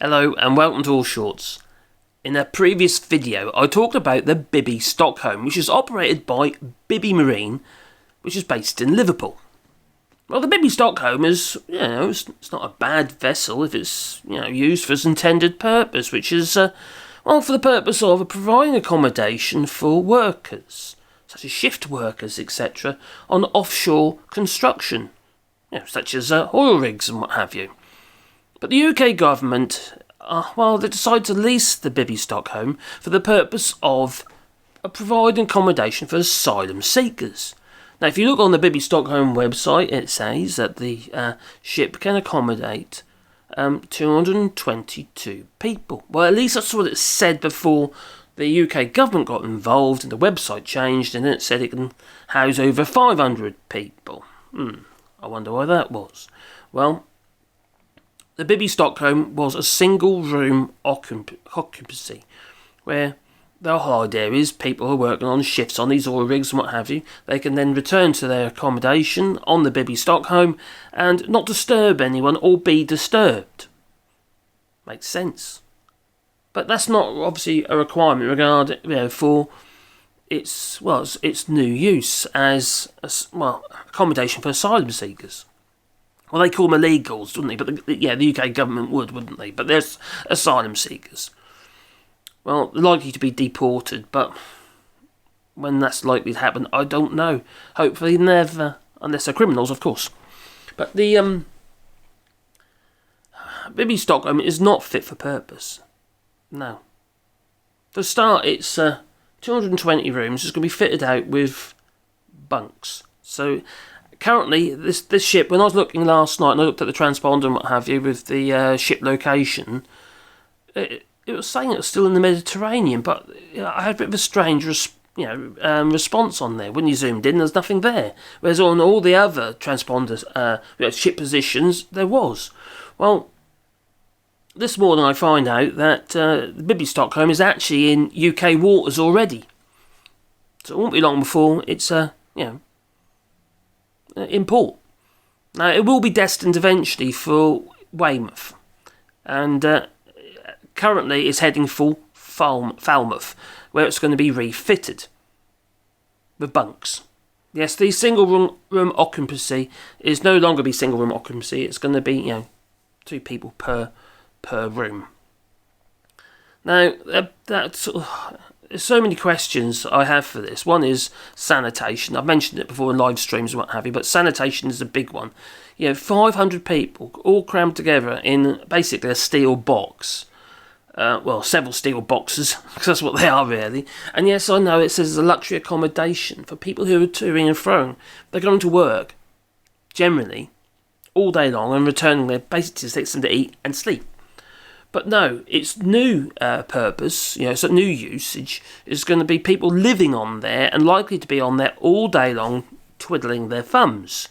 Hello and welcome to All Shorts. In a previous video I talked about the Bibby Stockholm, which is operated by Bibby Marine, which is based in Liverpool. Well, the Bibby Stockholm is, it's not a bad vessel if it's, used for its intended purpose, which is, for the purpose of providing accommodation for workers, such as shift workers, etc., on offshore construction, such as oil rigs and what have you. But the UK government, they decided to lease the Bibby Stockholm for the purpose of providing accommodation for asylum seekers. Now, if you look on the Bibby Stockholm website, it says that the ship can accommodate 222 people. Well, at least that's what it said before the UK government got involved and the website changed, and then it said it can house over 500 people. I wonder why that was. Well, the Bibby Stockholm was a single room occupancy, where the whole idea is people who are working on shifts on these oil rigs and what have you, they can then return to their accommodation on the Bibby Stockholm and not disturb anyone or be disturbed. Makes sense. But that's not obviously a requirement for its new use as accommodation for asylum seekers. Well, they call them illegals, wouldn't they? But the UK government would, wouldn't they? But there's asylum seekers. Well, they're likely to be deported, but when that's likely to happen, I don't know. Hopefully never, unless they're criminals, of course. But the Bibby Stockholm is not fit for purpose. No. For a start, it's 220 rooms. It's going to be fitted out with bunks. So currently, this ship, when I was looking last night, and I looked at the transponder and what have you, with the ship location, it was saying it was still in the Mediterranean, but I had a bit of a strange response on there. When you zoomed in, there's nothing there. Whereas on all the other transponders, ship positions, there was. Well, this morning I find out that the Bibby Stockholm is actually in UK waters already. So it won't be long before it's, in port. Now, it will be destined eventually for Weymouth, and currently it's heading for Falmouth, where it's going to be refitted with bunks. Yes, the single room occupancy is no longer be single room occupancy. It's going to be 2 people per room. Now, there's so many questions I have for this. One is sanitation. I've mentioned it before in live streams and what have you, but sanitation is a big one. 500 people all crammed together in basically a steel box. Several steel boxes, because that's what they are really. And yes, I know it says it's a luxury accommodation for people who are touring and froing. They're going to work, generally, all day long and returning there basically to take something to eat and sleep. But no, its new purpose, so new usage, is going to be people living on there and likely to be on there all day long, twiddling their thumbs.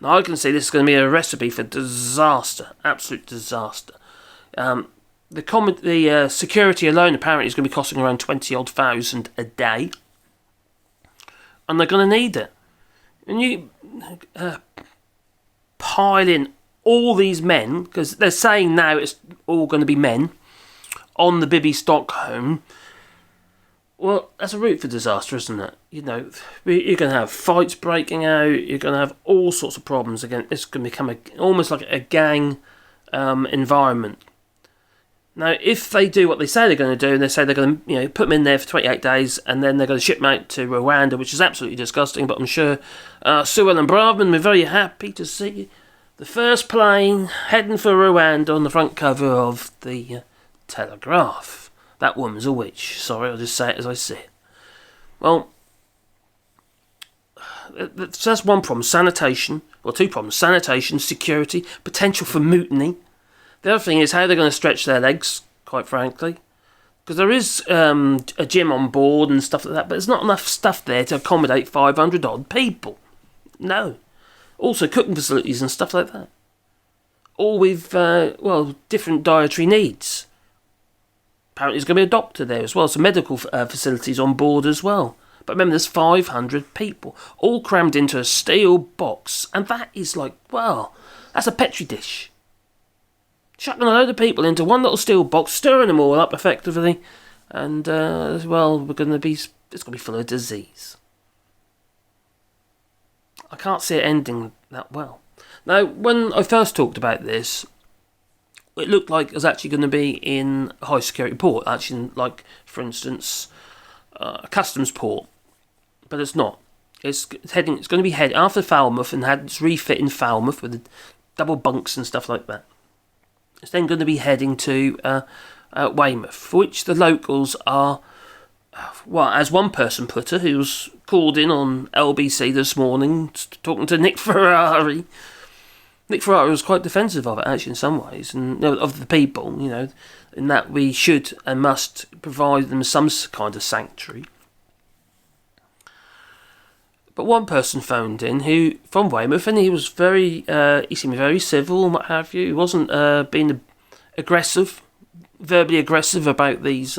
Now, I can see this is going to be a recipe for disaster, absolute disaster. The security alone apparently is going to be costing around 20-odd thousand a day, and they're going to need it. And you pile in all these men, because they're saying now it's all going to be men, on the Bibby Stockholm. Well, that's a route for disaster, isn't it? You're going to have fights breaking out, you're going to have all sorts of problems. Again, it's going to become almost like a gang environment. Now, if they do what they say they're going to do, and they say they're going to put them in there for 28 days, and then they're going to ship them out to Rwanda, which is absolutely disgusting, but I'm sure Sewell and Braverman were very happy to see the first plane heading for Rwanda on the front cover of the Telegraph. That woman's a witch. Sorry, I'll just say it as I see it. Well, so that's one problem. Sanitation. Well, 2 problems. Sanitation, security, potential for mutiny. The other thing is how they're going to stretch their legs, quite frankly. Because there is a gym on board and stuff like that, but there's not enough stuff there to accommodate 500-odd people. No. Also cooking facilities and stuff like that. All with, different dietary needs. Apparently there's going to be a doctor there as well, so medical facilities on board as well. But remember, there's 500 people, all crammed into a steel box, and that is that's a petri dish. chucking a load of people into one little steel box, stirring them all up effectively, and it's going to be full of disease. I can't see it ending that well. Now, when I first talked about this, it looked like it was actually going to be in a high security port, actually, like, for instance, a customs port, but it's not. It's going to be heading after Falmouth, and had its refit in Falmouth with the double bunks and stuff like that. It's then going to be heading to Weymouth, for which the locals are, well, as one person put it, who was called in on LBC this morning talking to Nick Ferrari. Nick Ferrari was quite defensive of it, actually, in some ways, and of the people, in that we should and must provide them some kind of sanctuary. But one person phoned in from Weymouth, and he was he seemed very civil and what have you. He wasn't being verbally aggressive about these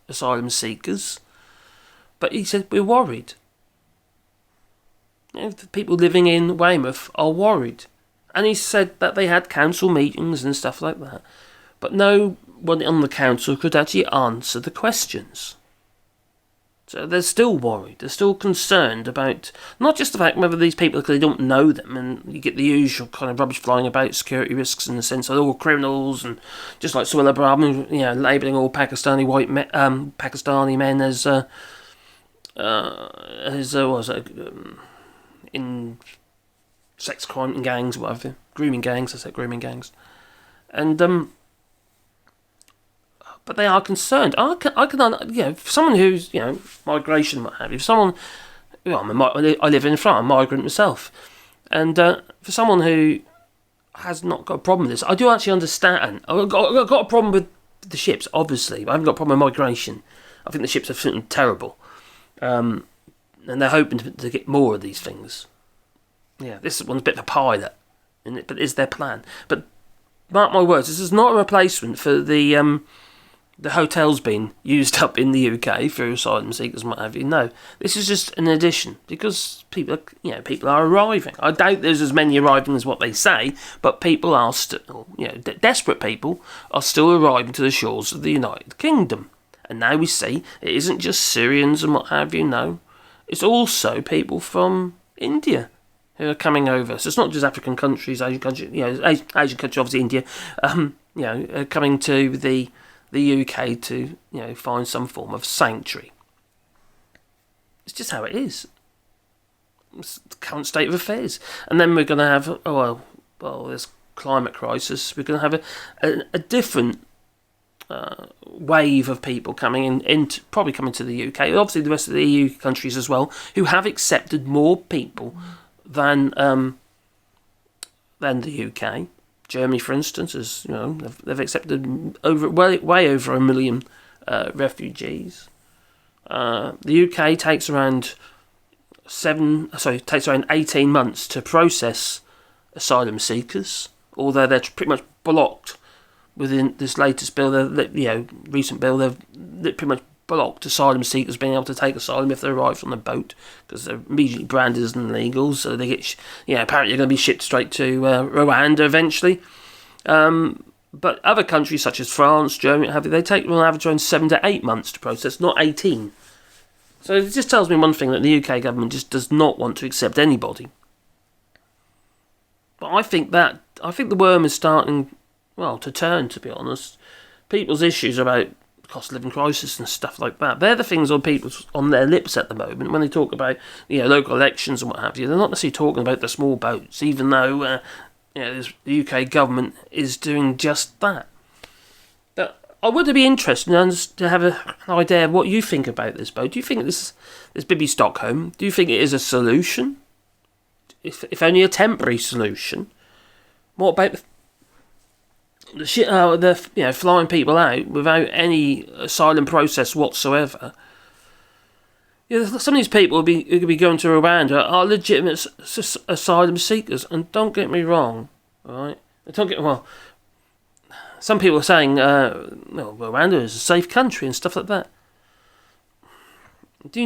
asylum seekers. But he said, we're worried. The people living in Weymouth are worried. And he said that they had council meetings and stuff like that. But no one on the council could actually answer the questions. So they're still worried. They're still concerned about not just the fact whether these people, because they don't know them, and you get the usual kind of rubbish flying about, security risks in the sense of all criminals, and just like Suella Brahman, labelling all Pakistani Pakistani men in sex crime and gangs, whatever, grooming gangs. I said grooming gangs, and but they are concerned. I can, for someone who's, migration, what have you, for someone, I live in France, I'm a migrant myself, and for someone who has not got a problem with this, I do actually understand. I've got a problem with the ships, obviously, but I haven't got a problem with migration. I think the ships are something terrible, and they're hoping to get more of these things. Yeah, this one's a bit of a pilot, but is their plan. But mark my words, this is not a replacement for the hotels being used up in the UK for asylum seekers and what have you. No, this is just an addition because people are arriving. I doubt there's as many arriving as what they say, but people are still, desperate people are still arriving to the shores of the United Kingdom. And now we see it isn't just Syrians and what have you. No, it's also people from India who are coming over. So it's not just African countries, Asian countries, Asian countries, obviously India, coming to the UK to, find some form of sanctuary. It's just how it is. It's the current state of affairs. And then we're going to have, there's climate crisis. We're going to have a different wave of people coming probably coming to the UK. Obviously the rest of the EU countries as well, who have accepted more people than the UK. Germany, for instance, they've accepted way over 1 million refugees. The UK takes around 18 months to process asylum seekers, although they're pretty much blocked within this latest bill. Recent bill, they've pretty much blocked asylum seekers being able to take asylum if they arrive on a boat because they're immediately branded as illegals. So they get, apparently they're going to be shipped straight to Rwanda eventually. But other countries such as France, Germany, they take on average around 7 to 8 months to process, not 18. So it just tells me one thing, that the UK government just does not want to accept anybody. But I think the worm is starting, to turn, to be honest. People's issues about cost of living crisis and stuff like that, they're the things on their lips at the moment when they talk about local elections and what have you. They're not necessarily talking about the small boats, even though the UK government is doing just that. But I would be interested to have an idea of what you think about this boat. Do you think this Bibby Stockholm, do you think it is a solution? If only a temporary solution? What about the flying people out without any asylum process whatsoever? Some of these people who could be going to Rwanda are legitimate asylum seekers, and don't get me wrong, all right? Some people are saying, Rwanda is a safe country and stuff like that. Do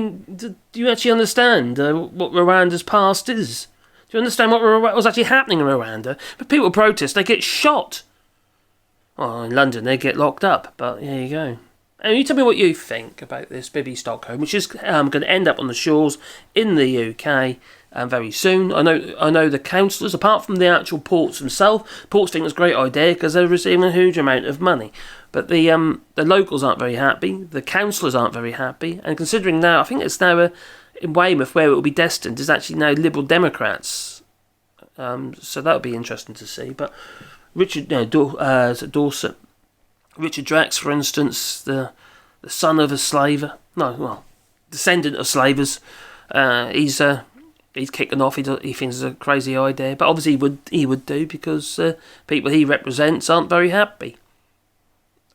you actually understand what Rwanda's past is? Do you understand what was actually happening in Rwanda? But people protest, they get shot. Well, in London they get locked up, but there you go. And you tell me what you think about this Bibby Stockholm, which is going to end up on the shores in the UK very soon. I know the councillors, apart from the actual ports themselves, ports think it's a great idea because they're receiving a huge amount of money. But the locals aren't very happy, the councillors aren't very happy, and considering now, I think it's now in Weymouth where it will be destined, is actually now Liberal Democrats. So that would be interesting to see. But Richard, Dorset. Richard Drax, for instance, the son of a slaver, descendant of slavers, he's kicking off. He thinks it's a crazy idea, but obviously he would do because people he represents aren't very happy,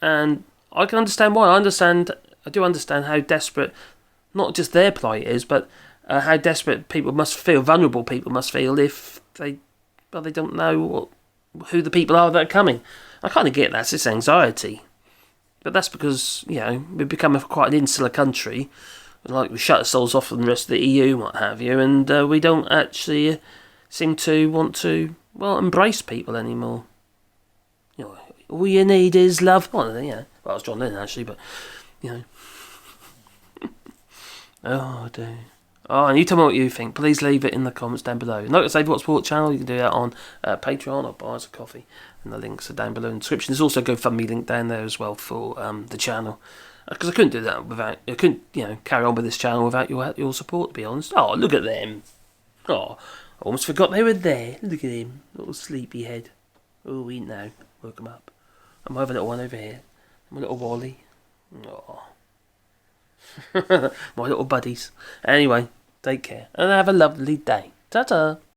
and I can understand why. I do understand how desperate, not just their plight is, but how desperate people must feel, vulnerable people must feel if they don't know who the people are that are coming. I kind of get that, it's anxiety. But that's because, we've become quite an insular country. Like, we shut ourselves off from the rest of the EU and what have you, and we don't actually seem to want to, embrace people anymore. All you need is love. Well, it's John Lennon, actually, but, Oh, dear. Oh, and you tell me what you think. Please leave it in the comments down below. Like I say, if you watch Sport Channel, you can do that on Patreon or Buy Us a Coffee. And the links are down below in the description. There's also a GoFundMe link down there as well for the channel. Because I couldn't do that I couldn't, carry on with this channel without your support, to be honest. Oh, look at them. Oh, I almost forgot they were there. Look at him. Little sleepy head. Oh, eat now. Woke him up. And my other little one over here. My little Wally. Oh. My little buddies. Anyway, take care. And have a lovely day. Ta-ta.